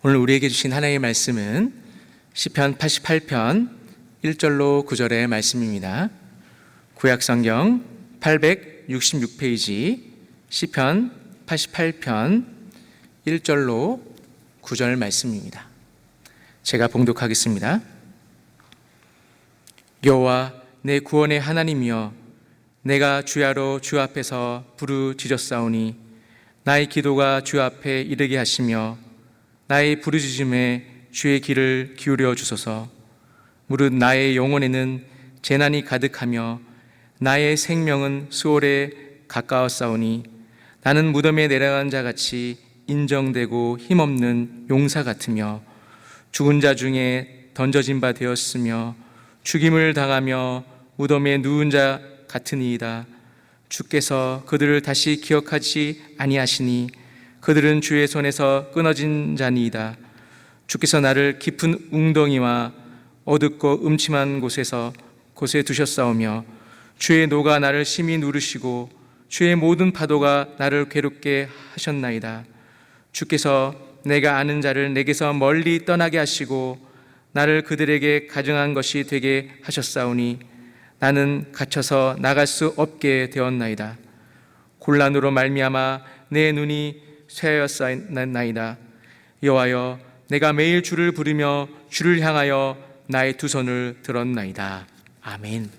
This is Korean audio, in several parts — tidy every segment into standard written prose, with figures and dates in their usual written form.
오늘 우리에게 주신 하나님의 말씀은 시편 88편 1절로 9절의 말씀입니다. 구약성경 866페이지 시편 88편 1절로 9절 말씀입니다. 제가 봉독하겠습니다. 여호와 내 구원의 하나님이여, 내가 주야로 주 앞에서 부르짖었사오니 나의 기도가 주 앞에 이르게 하시며 나의 부르짖음에 주의 귀를 기울여 주소서. 무릇 나의 영혼에는 재난이 가득하며 나의 생명은 수월에 가까웠사오니 나는 무덤에 내려간 자같이 인정되고 힘없는 용사 같으며 죽은 자 중에 던져진 바 되었으며 죽임을 당하며 무덤에 누운 자 같으니이다. 주께서 그들을 다시 기억하지 아니하시니 그들은 주의 손에서 끊어진 자니이다. 주께서 나를 깊은 웅덩이와 어둡고 음침한 곳에 두셨사오며 주의 노가 나를 심히 누르시고 주의 모든 파도가 나를 괴롭게 하셨나이다. 주께서 내가 아는 자를 내게서 멀리 떠나게 하시고 나를 그들에게 가증한 것이 되게 하셨사오니 나는 갇혀서 나갈 수 없게 되었나이다. 곤란으로 말미암아 내 눈이 쇠하였나이다. 여호와여, 내가 매일 주를 부르며 주를 향하여 나의 두 손을 들었나이다. 아멘.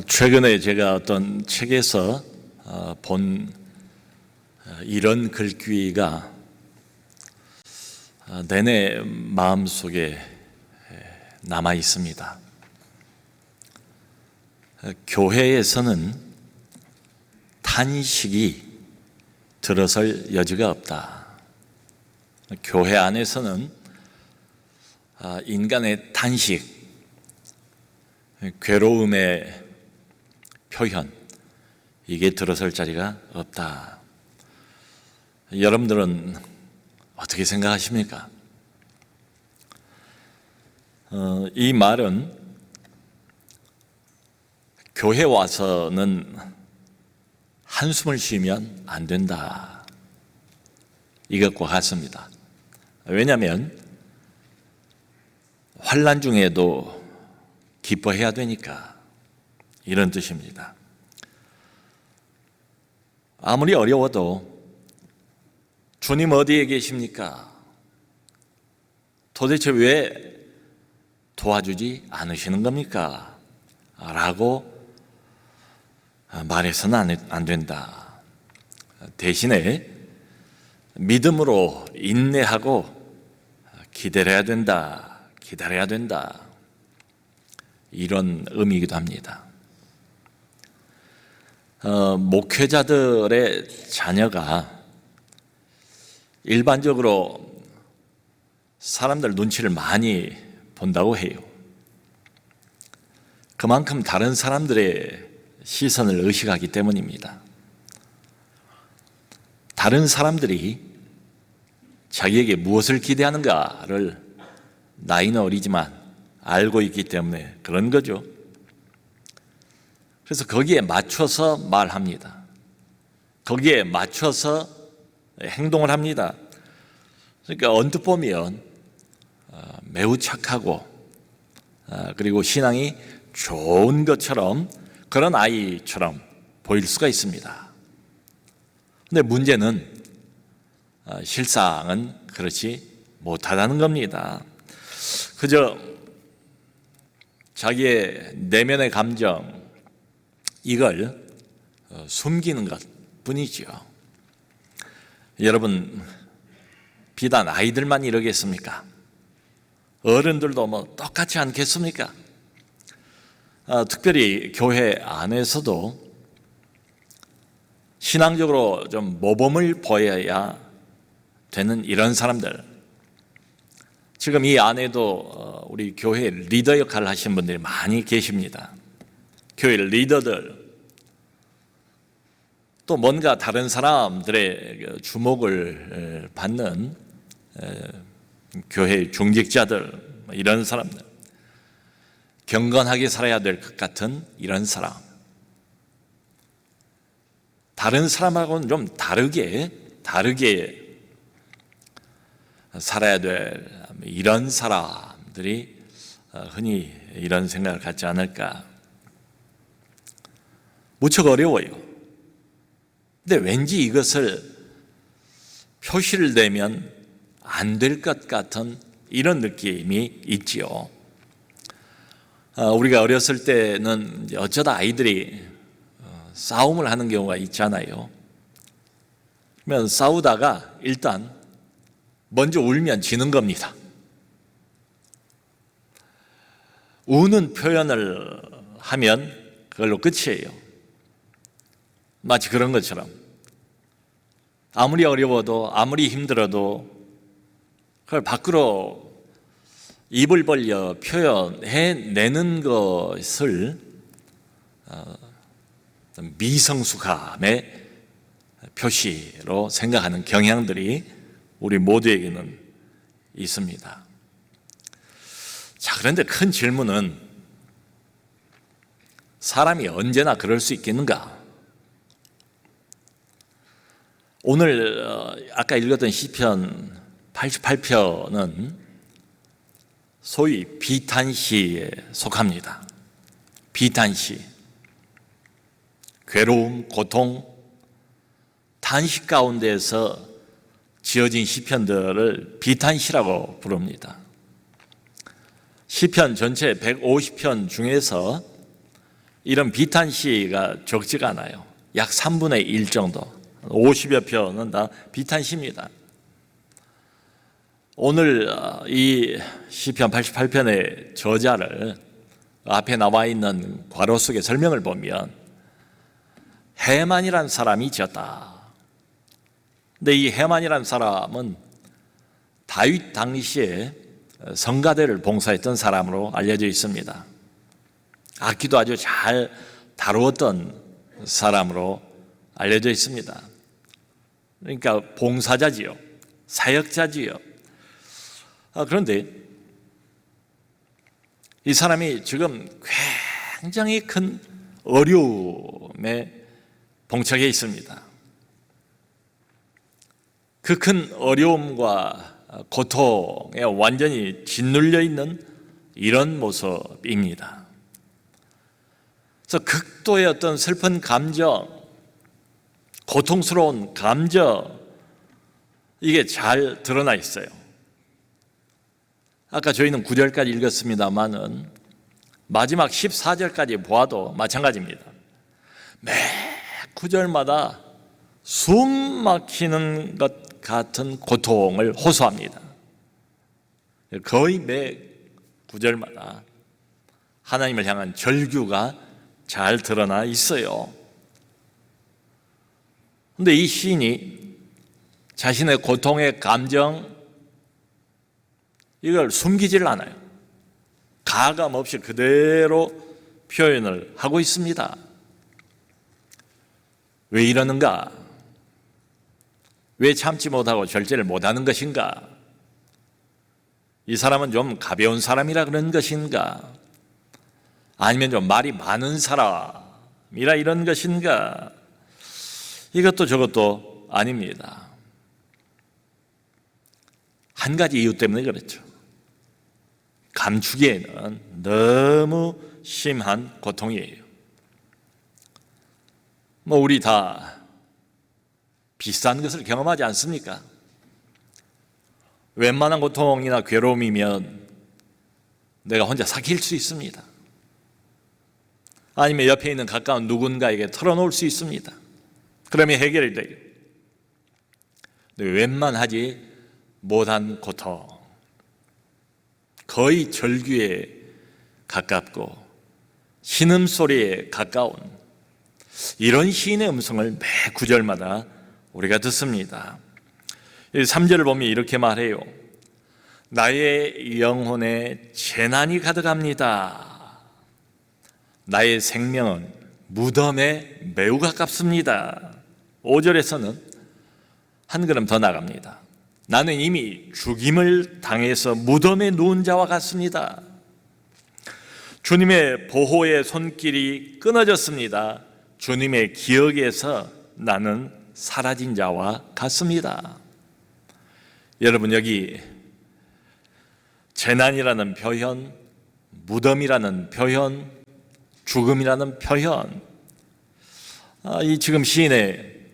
최근에 제가 어떤 책에서 본 이런 글귀가 내내 마음속에 남아 있습니다. 교회에서는 탄식이 들어설 여지가 없다. 교회 안에서는 인간의 탄식, 괴로움의 표현, 이게 들어설 자리가 없다. 여러분들은 어떻게 생각하십니까? 이 말은 교회 와서는 한숨을 쉬면 안 된다, 이것과 같습니다. 왜냐하면 환난 중에도 기뻐해야 되니까, 이런 뜻입니다. 아무리 어려워도 주님 어디에 계십니까? 도대체 왜 도와주지 않으시는 겁니까? 라고 말해서는 안 된다. 대신에 믿음으로 인내하고 기다려야 된다. 이런 의미이기도 합니다. 목회자들의 자녀가 일반적으로 사람들 눈치를 많이 본다고 해요. 그만큼 다른 사람들의 시선을 의식하기 때문입니다. 다른 사람들이 자기에게 무엇을 기대하는가를 나이는 어리지만 알고 있기 때문에 그런 거죠. 그래서 거기에 맞춰서 말합니다. 거기에 맞춰서 행동을 합니다. 그러니까 언뜻 보면 매우 착하고 그리고 신앙이 좋은 것처럼, 그런 아이처럼 보일 수가 있습니다. 근데 문제는 실상은 그렇지 못하다는 겁니다. 그저 자기의 내면의 감정, 이걸 숨기는 것 뿐이죠. 여러분, 비단 아이들만 이러겠습니까? 어른들도 뭐 똑같지 않겠습니까? 특별히 교회 안에서도 신앙적으로 좀 모범을 보여야 되는 이런 사람들, 지금 이 안에도 우리 교회 리더 역할을 하시는 분들이 많이 계십니다. 교회 리더들, 또 뭔가 다른 사람들의 주목을 받는 교회 중직자들, 이런 사람들, 경건하게 살아야 될 것 같은 이런 사람, 다른 사람하고는 좀 다르게 살아야 될 이런 사람들이 흔히 이런 생각을 갖지 않을까. 무척 어려워요. 근데 왠지 이것을 표시를 내면 안 될 것 같은 이런 느낌이 있지요. 우리가 어렸을 때는 어쩌다 아이들이 싸움을 하는 경우가 있잖아요. 그러면 싸우다가 일단 먼저 울면 지는 겁니다. 우는 표현을 하면 그걸로 끝이에요. 마치 그런 것처럼 아무리 어려워도 아무리 힘들어도 그걸 밖으로 입을 벌려 표현해내는 것을 미성숙함의 표시로 생각하는 경향들이 우리 모두에게는 있습니다. 자, 그런데 큰 질문은 사람이 언제나 그럴 수 있겠는가? 오늘 아까 읽었던 시편 88편은 소위 비탄시에 속합니다. 비탄시, 괴로움, 고통, 탄식 가운데서 지어진 시편들을 비탄시라고 부릅니다. 시편 전체 150편 중에서 이런 비탄시가 적지가 않아요. 약 3분의 1 정도, 50여 편은 다 비탄시입니다. 오늘 이 시편 88편의 저자를 앞에 나와 있는 괄호 속의 설명을 보면 해만이라는 사람이 지었다. 근데 이 해만이라는 사람은 다윗 당시에 성가대를 봉사했던 사람으로 알려져 있습니다. 악기도 아주 잘 다루었던 사람으로 알려져 있습니다. 그러니까 봉사자지요, 사역자지요. 그런데 이 사람이 지금 굉장히 큰 어려움에 봉착해 있습니다. 그 큰 어려움과 고통에 완전히 짓눌려 있는 이런 모습입니다. 그래서 극도의 어떤 슬픈 감정, 고통스러운 감정, 이게 잘 드러나 있어요. 아까 저희는 9절까지 읽었습니다만은 마지막 14절까지 보아도 마찬가지입니다. 매 9절마다 숨 막히는 것 같은 고통을 호소합니다. 거의 매 9절마다 하나님을 향한 절규가 잘 드러나 있어요. 그런데 이 시인이 자신의 고통의 감정, 이걸 숨기지를 않아요. 가감 없이 그대로 표현을 하고 있습니다. 왜 이러는가? 왜 참지 못하고 절제를 못하는 것인가? 이 사람은 좀 가벼운 사람이라 그런 것인가? 아니면 좀 말이 많은 사람이라 이런 것인가? 이것도 저것도 아닙니다. 한 가지 이유 때문에 그렇죠. 감추기에는 너무 심한 고통이에요. 우리 다 비슷한 것을 경험하지 않습니까? 웬만한 고통이나 괴로움이면 내가 혼자 삭힐 수 있습니다. 아니면 옆에 있는 가까운 누군가에게 털어놓을 수 있습니다. 그러면 해결이 돼요. 근데 웬만하지 못한 고통, 거의 절규에 가깝고 신음소리에 가까운 이런 시인의 음성을 매 9절마다 우리가 듣습니다. 3절을 보면 이렇게 말해요. 나의 영혼에 재난이 가득합니다. 나의 생명은 무덤에 매우 가깝습니다. 5절에서는 한 걸음 더 나갑니다. 나는 이미 죽임을 당해서 무덤에 누운 자와 같습니다. 주님의 보호의 손길이 끊어졌습니다. 주님의 기억에서 나는 사라진 자와 같습니다. 여러분, 여기 재난이라는 표현, 무덤이라는 표현, 죽음이라는 표현, 이 지금 시인의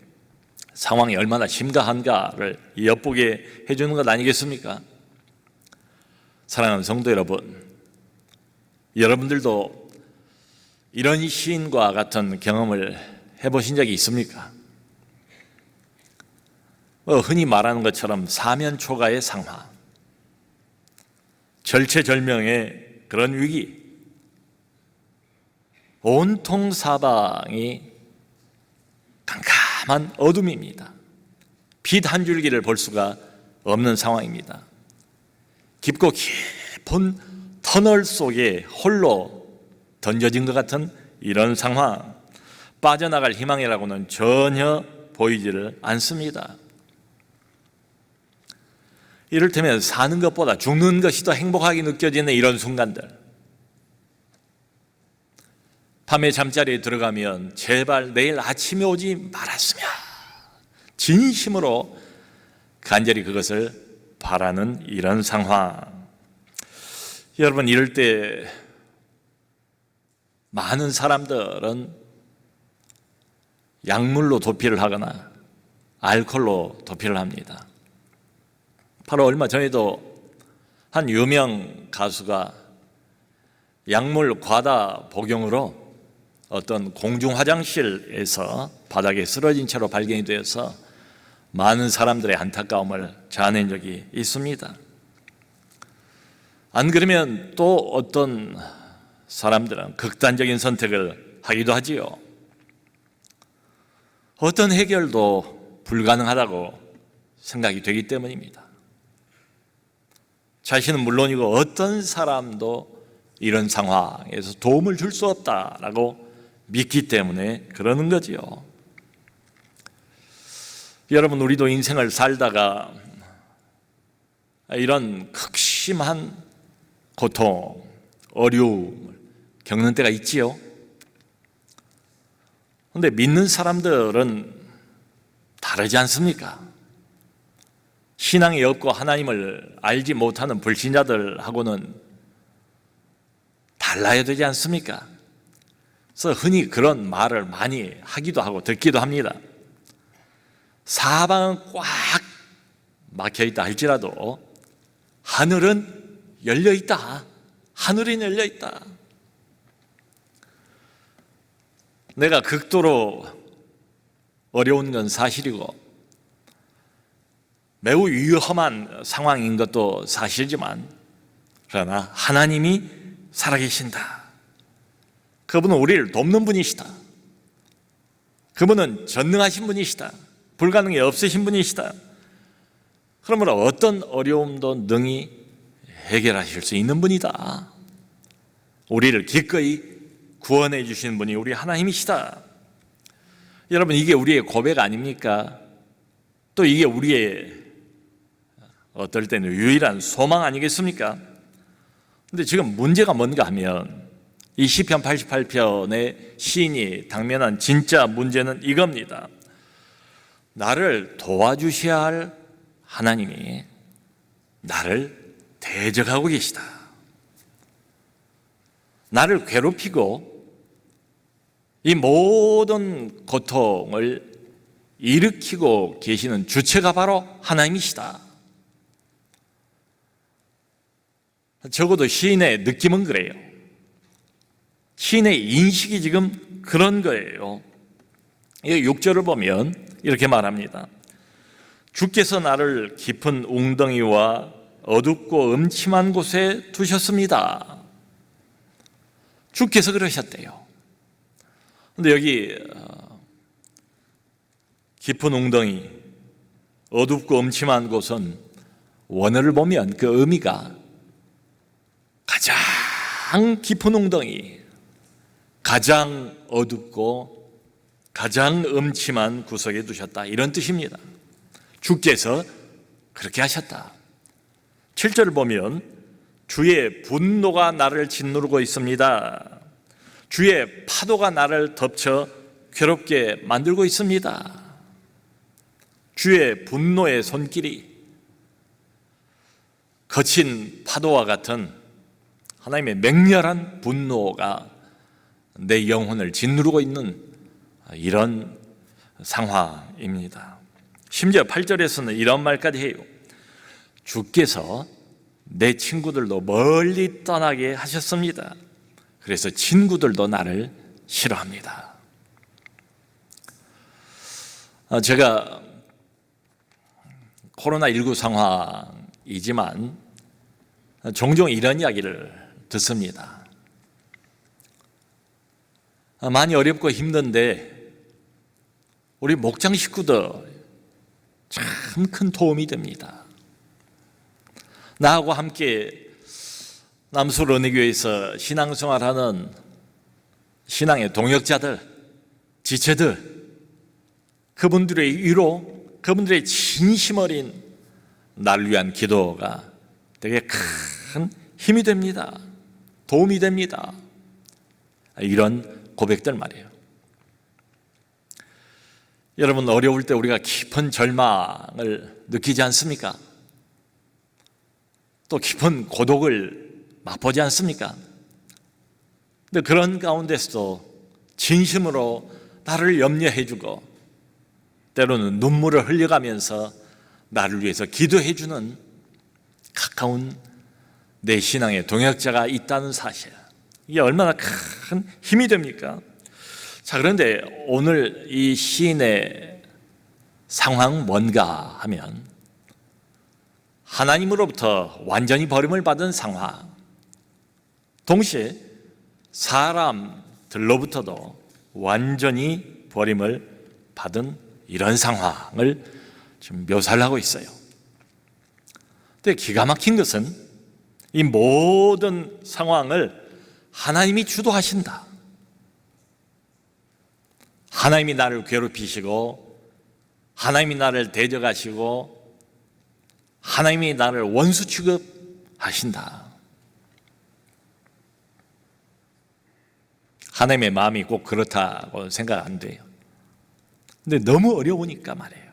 상황이 얼마나 심각한가를 엿보게 해주는 것 아니겠습니까? 사랑하는 성도 여러분, 여러분들도 이런 시인과 같은 경험을 해보신 적이 있습니까? 흔히 말하는 것처럼 사면초가의 상황, 절체절명의 그런 위기, 온통 사방이 캄캄한 어둠입니다. 빛 한 줄기를 볼 수가 없는 상황입니다. 깊고 깊은 터널 속에 홀로 던져진 것 같은 이런 상황, 빠져나갈 희망이라고는 전혀 보이지를 않습니다. 이를테면 사는 것보다 죽는 것이 더 행복하게 느껴지는 이런 순간들, 밤에 잠자리에 들어가면 제발 내일 아침에 오지 말았으면, 진심으로 간절히 그것을 바라는 이런 상황. 여러분, 이럴 때 많은 사람들은 약물로 도피를 하거나 알코올로 도피를 합니다. 바로 얼마 전에도 한 유명 가수가 약물 과다 복용으로 어떤 공중 화장실에서 바닥에 쓰러진 채로 발견이 되어서 많은 사람들의 안타까움을 자아낸 적이 있습니다. 안 그러면 또 어떤 사람들은 극단적인 선택을 하기도 하지요. 어떤 해결도 불가능하다고 생각이 되기 때문입니다. 자신은 물론이고 어떤 사람도 이런 상황에서 도움을 줄 수 없다라고 믿기 때문에 그러는 거지요. 여러분, 우리도 인생을 살다가 이런 극심한 고통, 어려움을 겪는 때가 있지요. 그런데 믿는 사람들은 다르지 않습니까? 신앙이 없고 하나님을 알지 못하는 불신자들하고는 달라야 되지 않습니까? 그래서 흔히 그런 말을 많이 하기도 하고 듣기도 합니다. 사방은 꽉 막혀있다 할지라도 하늘은 열려있다. 하늘은 열려있다. 내가 극도로 어려운 건 사실이고 매우 위험한 상황인 것도 사실이지만, 그러나 하나님이 살아계신다. 그분은 우리를 돕는 분이시다. 그분은 전능하신 분이시다. 불가능이 없으신 분이시다. 그러므로 어떤 어려움도 능히 해결하실 수 있는 분이다. 우리를 기꺼이 구원해 주시는 분이 우리 하나님이시다. 여러분, 이게 우리의 고백 아닙니까? 또 이게 우리의 어떨 때는 유일한 소망 아니겠습니까? 근데 지금 문제가 뭔가 하면 이 시편 88편의 시인이 당면한 진짜 문제는 이겁니다. 나를 도와주셔야 할 하나님이 나를 대적하고 계시다. 나를 괴롭히고 이 모든 고통을 일으키고 계시는 주체가 바로 하나님이시다. 적어도 시인의 느낌은 그래요. 시인의 인식이 지금 그런 거예요. 6절을 보면 이렇게 말합니다. 주께서 나를 깊은 웅덩이와 어둡고 음침한 곳에 두셨습니다. 주께서 그러셨대요. 그런데 여기 깊은 웅덩이, 어둡고 음침한 곳은 원어를 보면 그 의미가 가장 깊은 웅덩이, 가장 어둡고 가장 음침한 구석에 두셨다, 이런 뜻입니다. 주께서 그렇게 하셨다. 7절을 보면 주의 분노가 나를 짓누르고 있습니다. 주의 파도가 나를 덮쳐 괴롭게 만들고 있습니다. 주의 분노의 손길이 거친 파도와 같은 하나님의 맹렬한 분노가 내 영혼을 짓누르고 있는 이런 상황입니다. 심지어 8절에서는 이런 말까지 해요. 주께서 내 친구들도 멀리 떠나게 하셨습니다. 그래서 친구들도 나를 싫어합니다. 제가 코로나19 상황이지만 종종 이런 이야기를 듣습니다. 많이 어렵고 힘든데 우리 목장 식구들 참 큰 도움이 됩니다. 나하고 함께 남수 은혜교회에서 신앙생활하는 신앙의 동역자들, 지체들, 그분들의 위로, 그분들의 진심 어린 나를 위한 기도가 되게 큰 힘이 됩니다. 도움이 됩니다. 이런 고백들 말이에요. 여러분, 어려울 때 우리가 깊은 절망을 느끼지 않습니까? 또 깊은 고독을 맛보지 않습니까? 근데 그런 가운데서도 진심으로 나를 염려해주고 때로는 눈물을 흘려가면서 나를 위해서 기도해주는 가까운 내 신앙의 동역자가 있다는 사실, 이게 얼마나 큰 힘이 됩니까? 자, 그런데 오늘 이 시인의 상황 뭔가 하면 하나님으로부터 완전히 버림을 받은 상황, 동시에 사람들로부터도 완전히 버림을 받은 이런 상황을 지금 묘사를 하고 있어요. 근데 기가 막힌 것은 이 모든 상황을 하나님이 주도하신다. 하나님이 나를 괴롭히시고 하나님이 나를 대적하시고 하나님이 나를 원수 취급하신다. 하나님의 마음이 꼭 그렇다고 생각 안 돼요. 근데 너무 어려우니까 말이에요.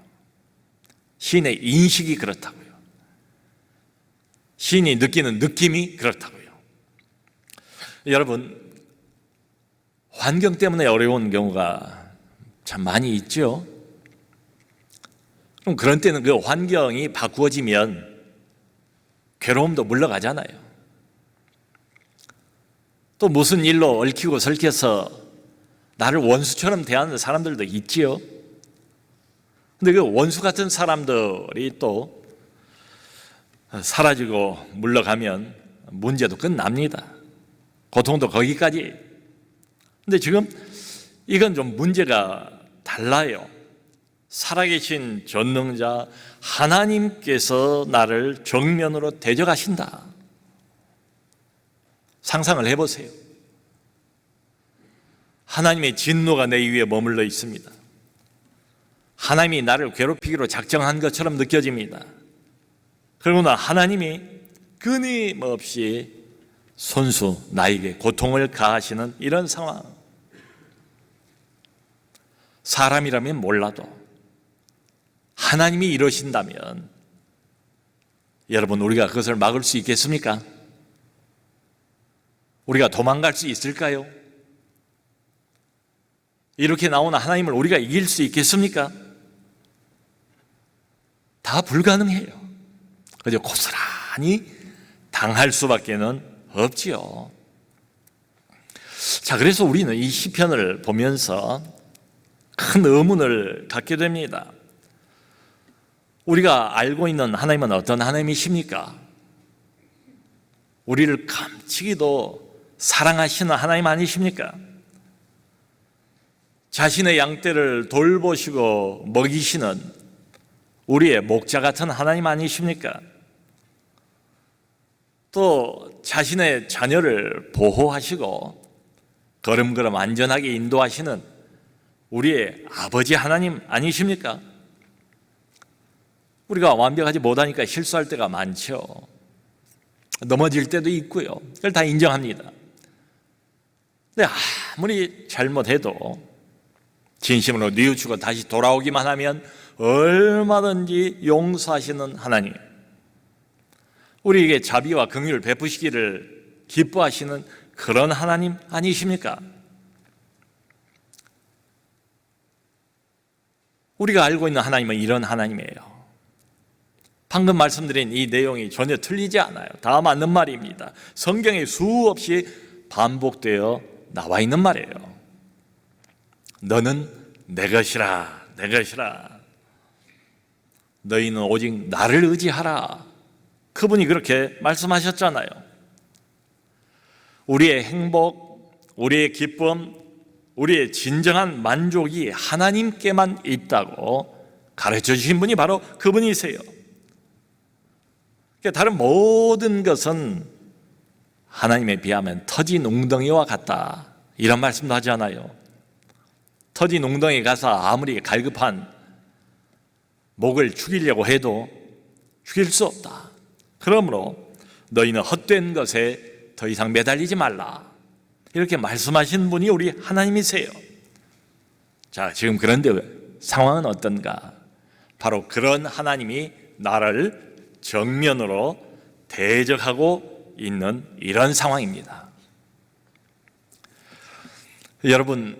시인의 인식이 그렇다고요. 시인이 느끼는 느낌이 그렇다고요. 여러분, 환경 때문에 어려운 경우가 참 많이 있죠. 그럼 그런 때는 그 환경이 바꾸어지면 괴로움도 물러가잖아요. 또 무슨 일로 얽히고 설켜서 나를 원수처럼 대하는 사람들도 있지요. 근데 그 원수 같은 사람들이 또 사라지고 물러가면 문제도 끝납니다. 고통도 거기까지. 근데 지금 이건 좀 문제가 달라요. 살아계신 전능자 하나님께서 나를 정면으로 대적하신다. 상상을 해보세요. 하나님의 진노가 내 위에 머물러 있습니다. 하나님이 나를 괴롭히기로 작정한 것처럼 느껴집니다. 그러나 하나님이 끊임없이 손수 나에게 고통을 가하시는 이런 상황. 사람이라면 몰라도 하나님이 이러신다면 여러분, 우리가 그것을 막을 수 있겠습니까? 우리가 도망갈 수 있을까요? 이렇게 나오는 하나님을 우리가 이길 수 있겠습니까? 다 불가능해요. 그저 고스란히 당할 수밖에는 없지요. 자, 그래서 우리는 이 시편을 보면서 큰 의문을 갖게 됩니다. 우리가 알고 있는 하나님은 어떤 하나님이십니까? 우리를 감추기도 사랑하시는 하나님 아니십니까? 자신의 양떼를 돌보시고 먹이시는 우리의 목자 같은 하나님 아니십니까? 또 자신의 자녀를 보호하시고 걸음걸음 안전하게 인도하시는 우리의 아버지 하나님 아니십니까? 우리가 완벽하지 못하니까 실수할 때가 많죠. 넘어질 때도 있고요. 그걸 다 인정합니다. 근데 아무리 잘못해도 진심으로 뉘우치고 다시 돌아오기만 하면 얼마든지 용서하시는 하나님. 우리에게 자비와 긍휼을 베푸시기를 기뻐하시는 그런 하나님 아니십니까? 우리가 알고 있는 하나님은 이런 하나님이에요. 방금 말씀드린 이 내용이 전혀 틀리지 않아요. 다 맞는 말입니다. 성경에 수없이 반복되어 나와 있는 말이에요. 너는 내 것이라, 내 것이라. 너희는 오직 나를 의지하라. 그분이 그렇게 말씀하셨잖아요. 우리의 행복, 우리의 기쁨, 우리의 진정한 만족이 하나님께만 있다고 가르쳐 주신 분이 바로 그분이세요. 다른 모든 것은 하나님에 비하면 터진 웅덩이와 같다, 이런 말씀도 하잖아요. 터진 웅덩이에 가서 아무리 갈급한 목을 죽이려고 해도 죽일 수 없다. 그러므로 너희는 헛된 것에 더 이상 매달리지 말라, 이렇게 말씀하신 분이 우리 하나님이세요. 자, 지금 그런데 상황은 어떤가? 바로 그런 하나님이 나를 정면으로 대적하고 있는 이런 상황입니다. 여러분,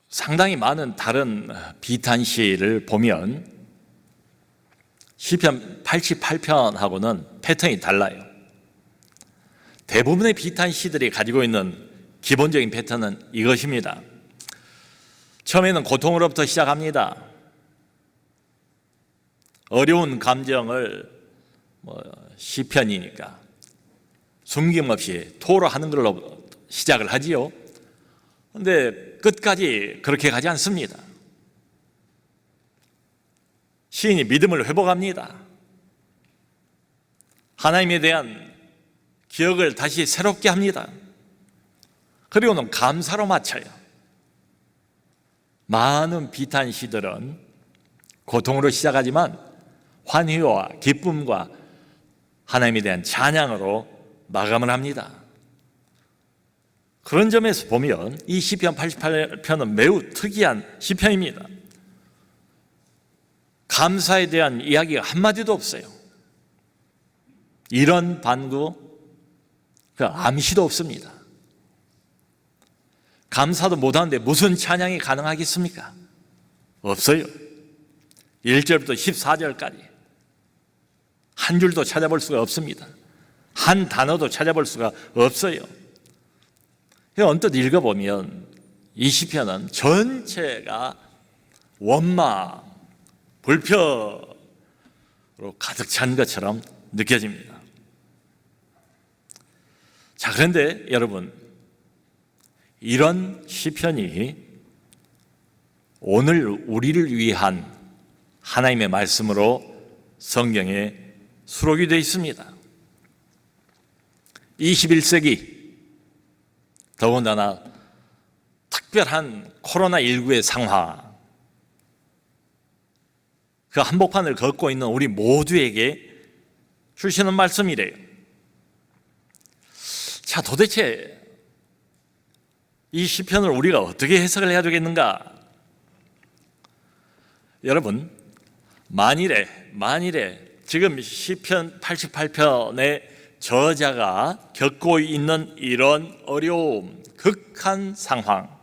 상당히 많은 다른 비탄시를 보면 시편 88편하고는 패턴이 달라요. 대부분의 비탄시들이 가지고 있는 기본적인 패턴은 이것입니다. 처음에는 고통으로부터 시작합니다. 어려운 감정을 시편이니까 숨김없이 토로하는 걸로 시작을 하지요. 그런데 끝까지 그렇게 가지 않습니다. 시인이 믿음을 회복합니다. 하나님에 대한 기억을 다시 새롭게 합니다. 그리고는 감사로 마쳐요. 많은 비탄시들은 고통으로 시작하지만 환희와 기쁨과 하나님에 대한 찬양으로 마감을 합니다. 그런 점에서 보면 이 시편 88편은 매우 특이한 시편입니다. 감사에 대한 이야기가 한마디도 없어요. 이런 반구, 그 암시도 없습니다. 감사도 못하는데 무슨 찬양이 가능하겠습니까? 없어요. 1절부터 14절까지 한 줄도 찾아볼 수가 없습니다. 한 단어도 찾아볼 수가 없어요. 언뜻 읽어보면 이 시편은 전체가 원망, 불평으로 가득 찬 것처럼 느껴집니다. 자, 그런데 여러분, 이런 시편이 오늘 우리를 위한 하나님의 말씀으로 성경에 수록이 되어 있습니다. 21세기, 더군다나 특별한 코로나19의 상황, 그 한복판을 걷고 있는 우리 모두에게 주시는 말씀이래요. 자, 도대체 이 시편을 우리가 어떻게 해석을 해야 되겠는가? 여러분, 만일에 지금 시편 88편의 저자가 겪고 있는 이런 어려움, 극한 상황,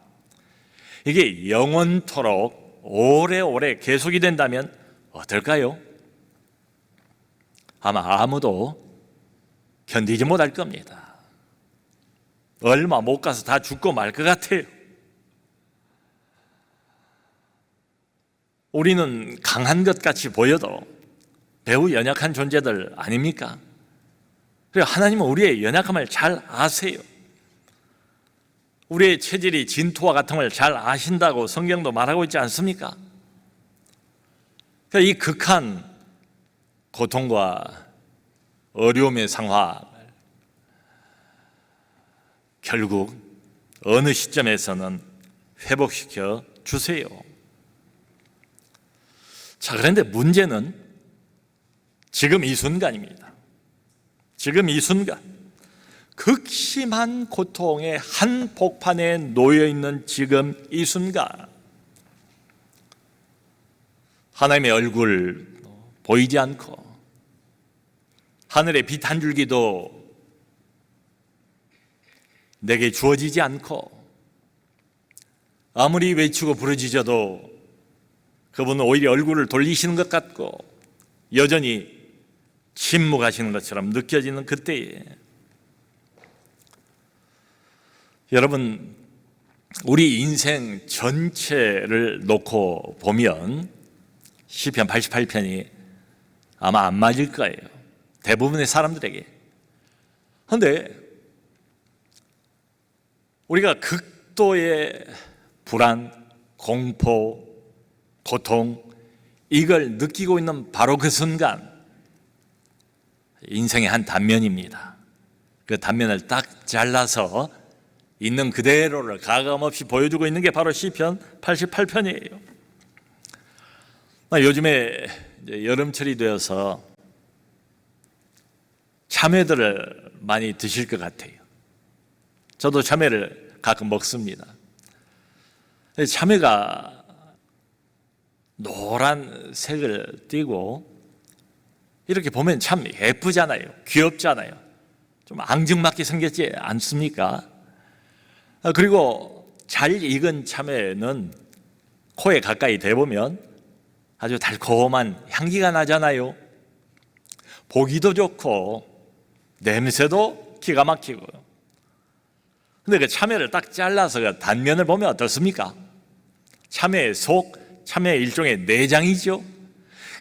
이게 영원토록 오래오래 계속이 된다면 어떨까요? 아마 아무도 견디지 못할 겁니다. 얼마 못 가서 다 죽고 말 것 같아요. 우리는 강한 것 같이 보여도 매우 연약한 존재들 아닙니까? 그리고 하나님은 우리의 연약함을 잘 아세요. 우리의 체질이 진토와 같은 걸 잘 아신다고 성경도 말하고 있지 않습니까? 그러니까 이 극한 고통과 어려움의 상황, 결국 어느 시점에서는 회복시켜 주세요. 자, 그런데 문제는 지금 이 순간입니다. 지금 이 순간, 극심한 고통의 한복판에 놓여 있는 지금 이 순간, 하나님의 얼굴 보이지 않고 하늘의 빛 한 줄기도 내게 주어지지 않고 아무리 외치고 부르짖어도 그분은 오히려 얼굴을 돌리시는 것 같고 여전히 침묵하시는 것처럼 느껴지는 그때에 여러분, 우리 인생 전체를 놓고 보면 시편 88편이 아마 안 맞을 거예요. 대부분의 사람들에게. 그런데 우리가 극도의 불안, 공포, 고통 이걸 느끼고 있는 바로 그 순간 인생의 한 단면입니다. 그 단면을 딱 잘라서 있는 그대로를 가감없이 보여주고 있는 게 바로 시편 88편이에요. 요즘에 이제 여름철이 되어서 참외들을 많이 드실 것 같아요. 저도 참외를 가끔 먹습니다. 참외가 노란 색을 띠고 이렇게 보면 참 예쁘잖아요. 귀엽잖아요. 좀 앙증맞게 생겼지 않습니까? 그리고 잘 익은 참외는 코에 가까이 대보면 아주 달콤한 향기가 나잖아요. 보기도 좋고 냄새도 기가 막히고. 근데 그 참외를 딱 잘라서 그 단면을 보면 어떻습니까? 참외의 속, 참외의 일종의 내장이죠.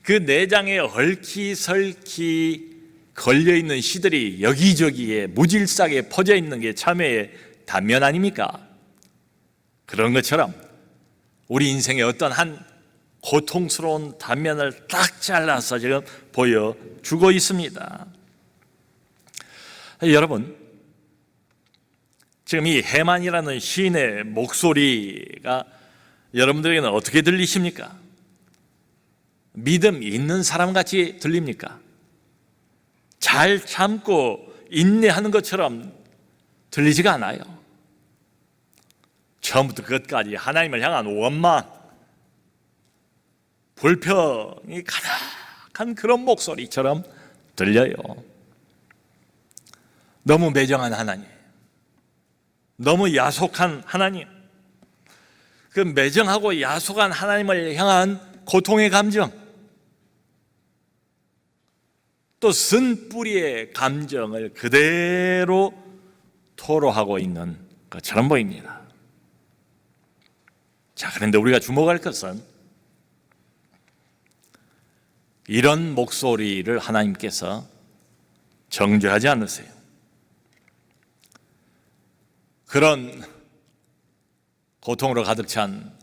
그 내장에 헐키설키 걸려있는 씨들이 여기저기에 무질서하게 퍼져 있는 게 참외의 단면 아닙니까? 그런 것처럼 우리 인생의 어떤 한 고통스러운 단면을 딱 잘라서 지금 보여주고 있습니다. 여러분, 지금 이 해만이라는 시인의 목소리가 여러분들에게는 어떻게 들리십니까? 믿음 있는 사람같이 들립니까? 잘 참고 인내하는 것처럼 들리지가 않아요. 처음부터 끝까지 하나님을 향한 원망, 불평이 가득한 그런 목소리처럼 들려요. 너무 매정한 하나님, 너무 야속한 하나님, 그 매정하고 야속한 하나님을 향한 고통의 감정, 또 쓴뿌리의 감정을 그대로 토로하고 있는 것처럼 보입니다. 자, 그런데 우리가 주목할 것은 이런 목소리를 하나님께서 정죄하지 않으세요. 그런 고통으로 가득 찬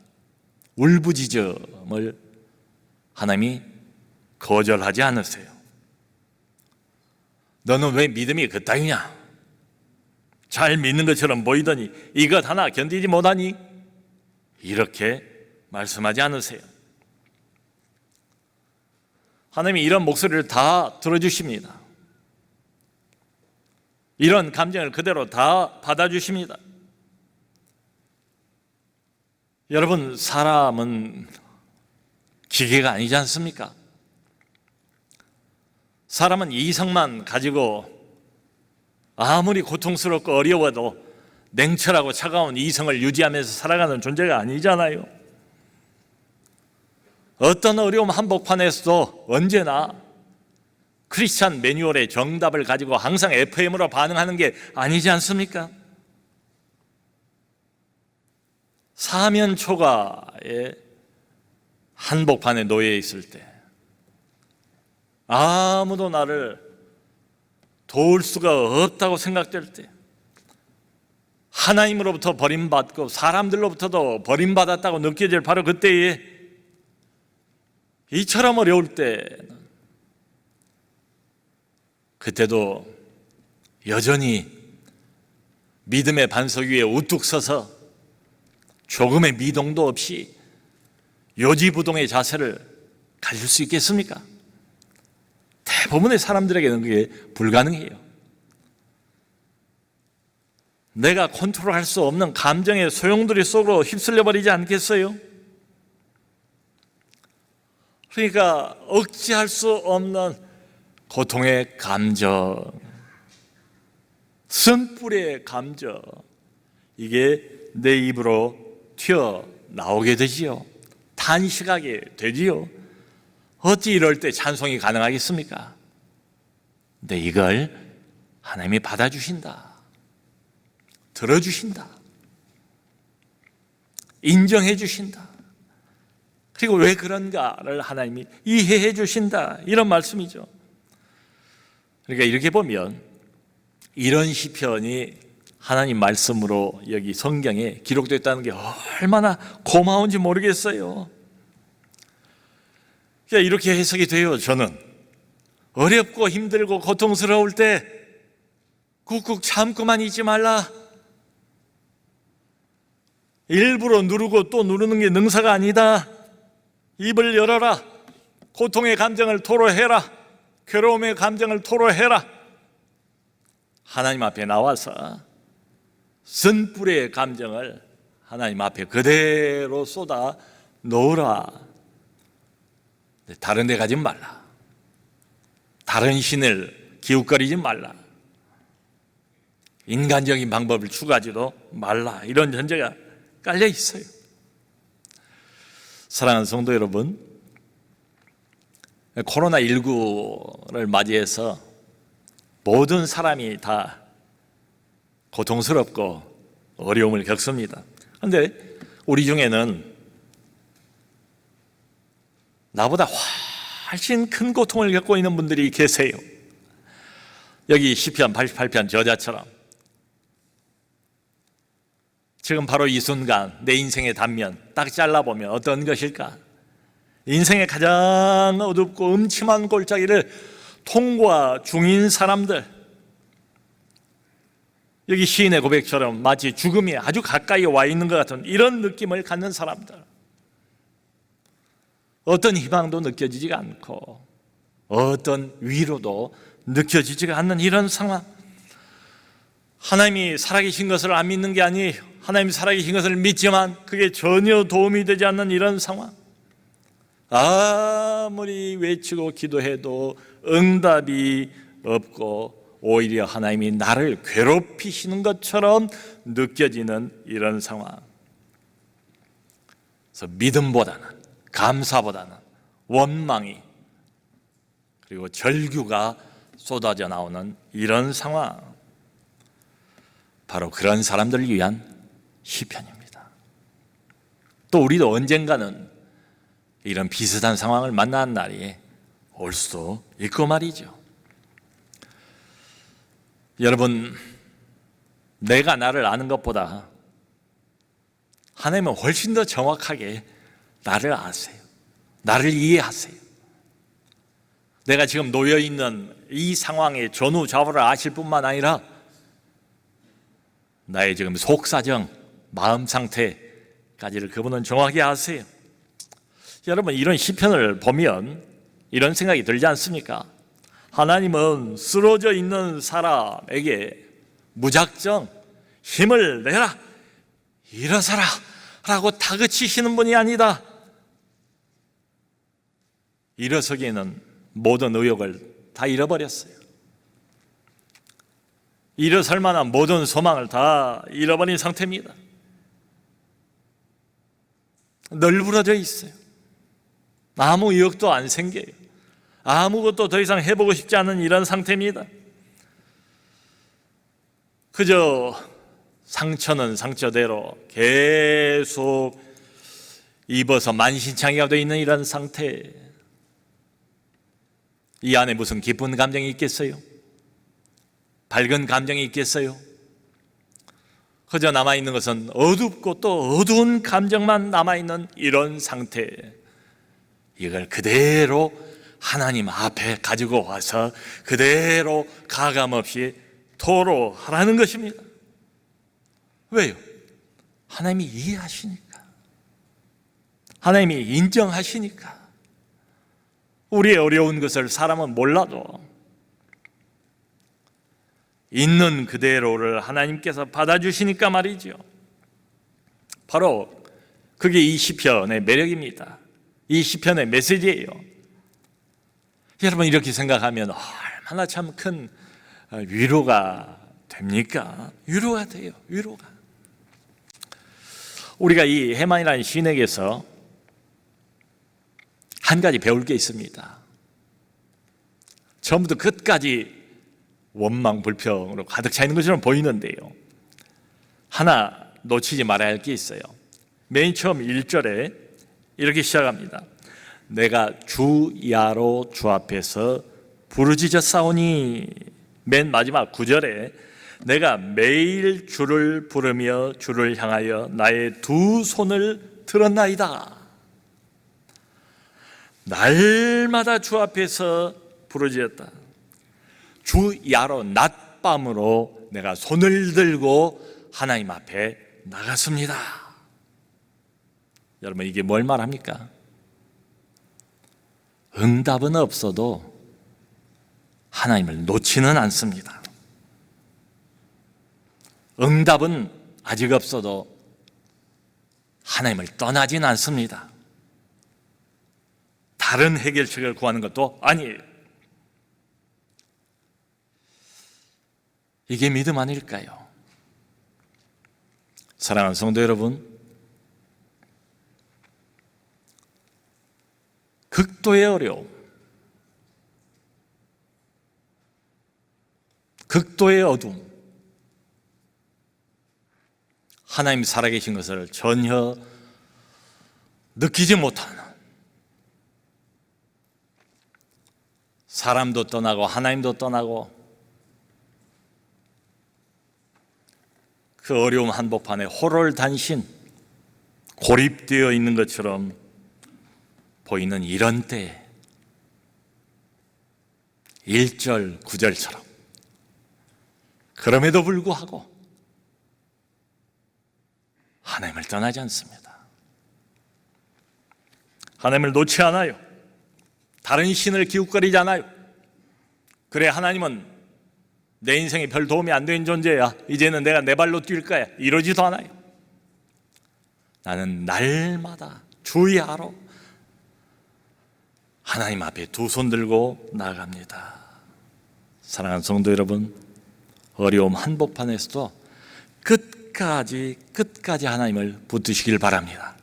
울부짖음을 하나님이 거절하지 않으세요. 너는 왜 믿음이 그따위냐? 잘 믿는 것처럼 보이더니 이것 하나 견디지 못하니? 이렇게 말씀하지 않으세요. 하나님이 이런 목소리를 다 들어주십니다. 이런 감정을 그대로 다 받아주십니다. 여러분, 사람은 기계가 아니지 않습니까? 사람은 이성만 가지고 아무리 고통스럽고 어려워도 냉철하고 차가운 이성을 유지하면서 살아가는 존재가 아니잖아요. 어떤 어려움 한복판에서도 언제나 크리스찬 매뉴얼의 정답을 가지고 항상 FM으로 반응하는 게 아니지 않습니까? 사면 초가의 한복판에 놓여 있을 때 아무도 나를 도울 수가 없다고 생각될 때, 하나님으로부터 버림받고 사람들로부터도 버림받았다고 느껴질 바로 그때에, 이처럼 어려울 때 그때도 여전히 믿음의 반석 위에 우뚝 서서 조금의 미동도 없이 요지부동의 자세를 가질 수 있겠습니까? 대부분의 사람들에게는 그게 불가능해요. 내가 컨트롤할 수 없는 감정의 소용돌이 속으로 휩쓸려 버리지 않겠어요? 그러니까 억제할 수 없는 고통의 감정, 쓴뿌리의 감정, 이게 내 입으로 튀어나오게 되지요. 탄식하게 되지요. 어찌 이럴 때 찬송이 가능하겠습니까? 근데 이걸 하나님이 받아주신다, 들어주신다, 인정해 주신다. 그리고 왜 그런가를 하나님이 이해해 주신다, 이런 말씀이죠. 그러니까 이렇게 보면 이런 시편이 하나님 말씀으로 여기 성경에 기록됐다는 게 얼마나 고마운지 모르겠어요. 그러니까 이렇게 해석이 돼요. 저는 어렵고 힘들고 고통스러울 때 꾹꾹 참고만 있지 말라. 일부러 누르고 또 누르는 게 능사가 아니다. 입을 열어라. 고통의 감정을 토로해라. 괴로움의 감정을 토로해라. 하나님 앞에 나와서 쓴뿌리의 감정을 하나님 앞에 그대로 쏟아 놓으라. 다른 데 가지 말라. 다른 신을 기웃거리지 말라. 인간적인 방법을 추구하지도 말라. 이런 전제가 깔려 있어요. 사랑하는 성도 여러분, 코로나19를 맞이해서 모든 사람이 다 고통스럽고 어려움을 겪습니다. 그런데 우리 중에는 나보다 훨씬 큰 고통을 겪고 있는 분들이 계세요. 여기 시편 88편 저자처럼 지금 바로 이 순간 내 인생의 단면 딱 잘라보면 어떤 것일까? 인생의 가장 어둡고 음침한 골짜기를 통과 중인 사람들, 여기 시인의 고백처럼 마치 죽음이 아주 가까이 와 있는 것 같은 이런 느낌을 갖는 사람들, 어떤 희망도 느껴지지가 않고 어떤 위로도 느껴지지가 않는 이런 상황, 하나님이 살아계신 것을 안 믿는 게 아니에요. 하나님이 살아계신 것을 믿지만 그게 전혀 도움이 되지 않는 이런 상황, 아무리 외치고 기도해도 응답이 없고 오히려 하나님이 나를 괴롭히시는 것처럼 느껴지는 이런 상황. 그래서 믿음보다는, 감사보다는 원망이 그리고 절규가 쏟아져 나오는 이런 상황, 바로 그런 사람들을 위한 시편입니다. 또 우리도 언젠가는 이런 비슷한 상황을 만나는 날이 올 수도 있고 말이죠. 여러분, 내가 나를 아는 것보다 하나님은 훨씬 더 정확하게 나를 아세요. 나를 이해하세요. 내가 지금 놓여있는 이 상황의 전후좌우를 아실 뿐만 아니라 나의 지금 속사정, 마음 상태까지를 그분은 정확히 아세요. 여러분, 이런 시편을 보면 이런 생각이 들지 않습니까? 하나님은 쓰러져 있는 사람에게 무작정 힘을 내라, 일어서라 라고 다그치시는 분이 아니다. 일어서기에는 모든 의욕을 다 잃어버렸어요. 일어설 만한 모든 소망을 다 잃어버린 상태입니다. 널브러져 있어요. 아무 의욕도 안 생겨요. 아무것도 더 이상 해보고 싶지 않은 이런 상태입니다. 그저 상처는 상처대로 계속 입어서 만신창이가 되어 있는 이런 상태. 이 안에 무슨 기쁜 감정이 있겠어요? 밝은 감정이 있겠어요? 그저 남아있는 것은 어둡고 또 어두운 감정만 남아있는 이런 상태. 이걸 그대로 하나님 앞에 가지고 와서 그대로 가감없이 토로하라는 것입니다. 왜요? 하나님이 이해하시니까, 하나님이 인정하시니까. 우리의 어려운 것을 사람은 몰라도 있는 그대로를 하나님께서 받아주시니까 말이죠. 바로 그게 이 시편의 매력입니다. 이 시편의 메시지예요. 여러분, 이렇게 생각하면 얼마나 참 큰 위로가 됩니까? 위로가 돼요. 위로가. 우리가 이 해만이라는 시인에게서 한 가지 배울 게 있습니다. 처음부터 끝까지 원망 불평으로 가득 차 있는 것처럼 보이는데요, 하나 놓치지 말아야 할 게 있어요. 맨 처음 1절에 이렇게 시작합니다. 내가 주야로 주 앞에서 부르짖어 싸우니, 맨 마지막 9절에 내가 매일 주를 부르며 주를 향하여 나의 두 손을 들었나이다. 날마다 주 앞에서 부르짖었다. 주야로 낮밤으로 내가 손을 들고 하나님 앞에 나갔습니다. 여러분, 이게 뭘 말합니까? 응답은 없어도 하나님을 놓지는 않습니다. 응답은 아직 없어도 하나님을 떠나진 않습니다. 다른 해결책을 구하는 것도 아니에요. 이게 믿음 아닐까요? 사랑하는 성도 여러분, 극도의 어려움, 극도의 어둠, 하나님 살아계신 것을 전혀 느끼지 못하는, 사람도 떠나고 하나님도 떠나고 그 어려움 한복판에 홀홀단신 고립되어 있는 것처럼 보이는 이런 때 1절 9절처럼 그럼에도 불구하고 하나님을 떠나지 않습니다. 하나님을 놓지 않아요. 다른 신을 기웃거리지 않아요. 그래, 하나님은 내 인생에 별 도움이 안 되는 존재야, 이제는 내가 내 발로 뛸 거야, 이러지도 않아요. 나는 날마다 주야로 하나님 앞에 두 손 들고 나아갑니다. 사랑하는 성도 여러분, 어려움 한복판에서도 끝까지 하나님을 붙드시길 바랍니다.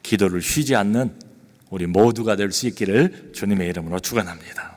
기도를 쉬지 않는 우리 모두가 될 수 있기를 주님의 이름으로 축원합니다.